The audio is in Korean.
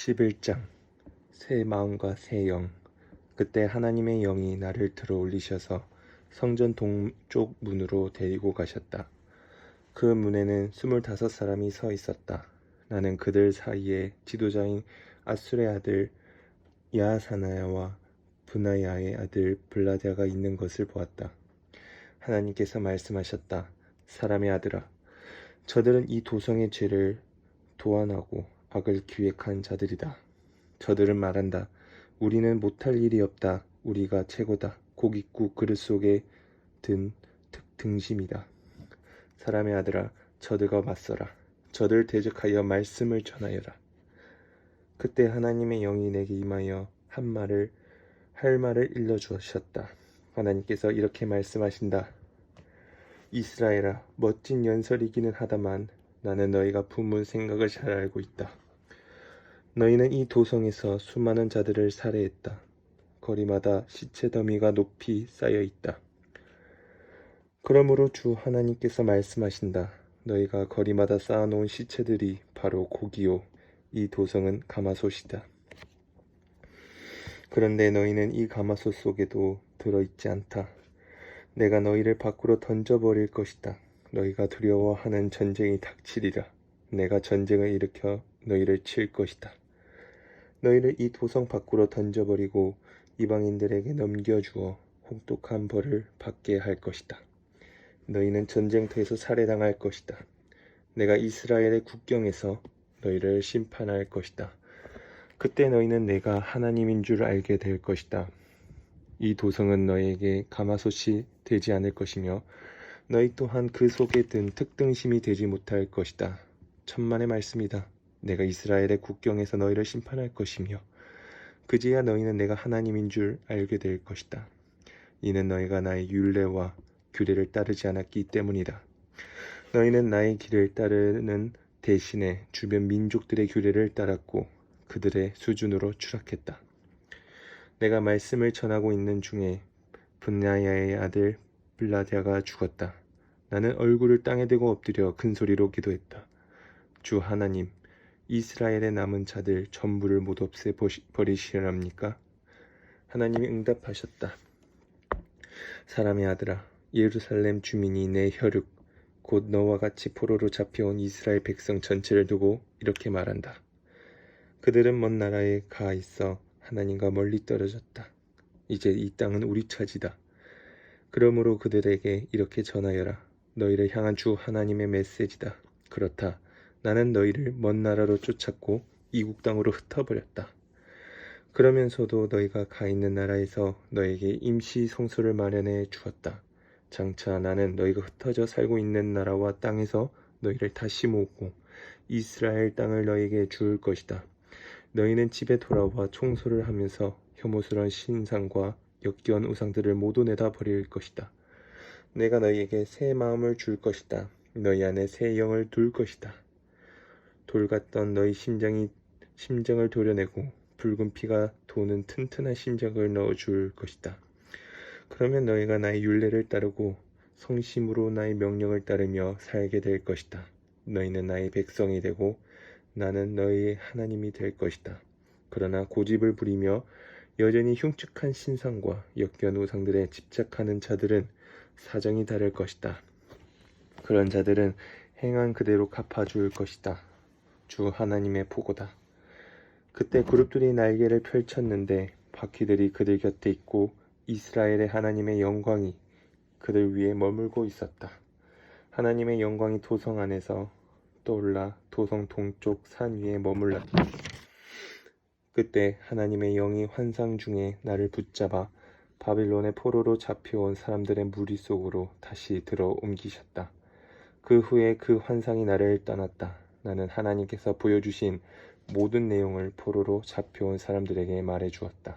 11장 새 마음과 새 영. 그때 하나님의 영이 나를 들어 올리셔서 성전 동쪽 문으로 데리고 가셨다. 그 문에는 25사람이 서 있었다. 나는 그들 사이에 지도자인 아술의 아들 야사나야와 브나야의 아들 블라랴가 있는 것을 보았다. 하나님께서 말씀하셨다. 사람의 아들아, 저들은 이 도성의 죄를 도안하고 악을 기획한 자들이다. 저들은 말한다. 우리는 못할 일이 없다. 우리가 최고다. 고깃국 그릇 속에 든 등심이다. 사람의 아들아, 저들과 맞서라. 저들 대적하여 말씀을 전하여라. 그때 하나님의 영이 내게 임하여 할 말을 일러주셨다. 하나님께서 이렇게 말씀하신다. 이스라엘아, 멋진 연설이기는 하다만 나는 너희가 품은 생각을 잘 알고 있다. 너희는 이 도성에서 수많은 자들을 살해했다. 거리마다 시체 더미가 높이 쌓여 있다. 그러므로 주 하나님께서 말씀하신다. 너희가 거리마다 쌓아놓은 시체들이 바로 고기요. 이 도성은 가마솥이다. 그런데 너희는 이 가마솥 속에도 들어있지 않다. 내가 너희를 밖으로 던져버릴 것이다. 너희가 두려워하는 전쟁이 닥치리라. 내가 전쟁을 일으켜 너희를 칠 것이다. 너희를 이 도성 밖으로 던져버리고 이방인들에게 넘겨주어 혹독한 벌을 받게 할 것이다. 너희는 전쟁터에서 살해당할 것이다. 내가 이스라엘의 국경에서 너희를 심판할 것이다. 그때 너희는 내가 하나님인 줄 알게 될 것이다. 이 도성은 너희에게 가마솥이 되지 않을 것이며 너희 또한 그 속에 든 특등심이 되지 못할 것이다. 천만의 말씀이다. 내가 이스라엘의 국경에서 너희를 심판할 것이며 그제야 너희는 내가 하나님인 줄 알게 될 것이다. 이는 너희가 나의 율례와 규례를 따르지 않았기 때문이다. 너희는 나의 길을 따르는 대신에 주변 민족들의 규례를 따랐고 그들의 수준으로 추락했다. 내가 말씀을 전하고 있는 중에 분야야의 아들 블라랴가 죽었다. 나는 얼굴을 땅에 대고 엎드려 큰 소리로 기도했다. 주 하나님, 이스라엘의 남은 자들 전부를 모두 없애버리시렵니까? 하나님이 응답하셨다. 사람의 아들아, 예루살렘 주민이 내 혈육, 곧 너와 같이 포로로 잡혀온 이스라엘 백성 전체를 두고 이렇게 말한다. 그들은 먼 나라에 가 있어 하나님과 멀리 떨어졌다. 이제 이 땅은 우리 차지다. 그러므로 그들에게 이렇게 전하여라. 너희를 향한 주 하나님의 메시지다. 그렇다. 나는 너희를 먼 나라로 쫓았고 이국 땅으로 흩어버렸다. 그러면서도 너희가 가 있는 나라에서 너에게 임시 성소를 마련해 주었다. 장차 나는 너희가 흩어져 살고 있는 나라와 땅에서 너희를 다시 모으고 이스라엘 땅을 너희에게 줄 것이다. 너희는 집에 돌아와 청소를 하면서 혐오스러운 신상과 역겨운 우상들을 모두 내다 버릴 것이다. 내가 너희에게 새 마음을 줄 것이다. 너희 안에 새 영을 둘 것이다. 돌 같던 너희 심장을 도려내고 붉은 피가 도는 튼튼한 심장을 넣어줄 것이다. 그러면 너희가 나의 율례를 따르고 성심으로 나의 명령을 따르며 살게 될 것이다. 너희는 나의 백성이 되고 나는 너희의 하나님이 될 것이다. 그러나 고집을 부리며 여전히 흉측한 신상과 역겨운 우상들에 집착하는 자들은 사정이 다를 것이다. 그런 자들은 행한 그대로 갚아줄 것이다. 주 하나님의 보고다. 그때 그룹들이 날개를 펼쳤는데 바퀴들이 그들 곁에 있고 이스라엘의 하나님의 영광이 그들 위에 머물고 있었다. 하나님의 영광이 도성 안에서 떠올라 도성 동쪽 산 위에 머물렀다. 그때 하나님의 영이 환상 중에 나를 붙잡아 바빌론의 포로로 잡혀온 사람들의 무리 속으로 다시 들어 옮기셨다. 그 후에 그 환상이 나를 떠났다. 나는 하나님께서 보여주신 모든 내용을 포로로 잡혀온 사람들에게 말해 주었다.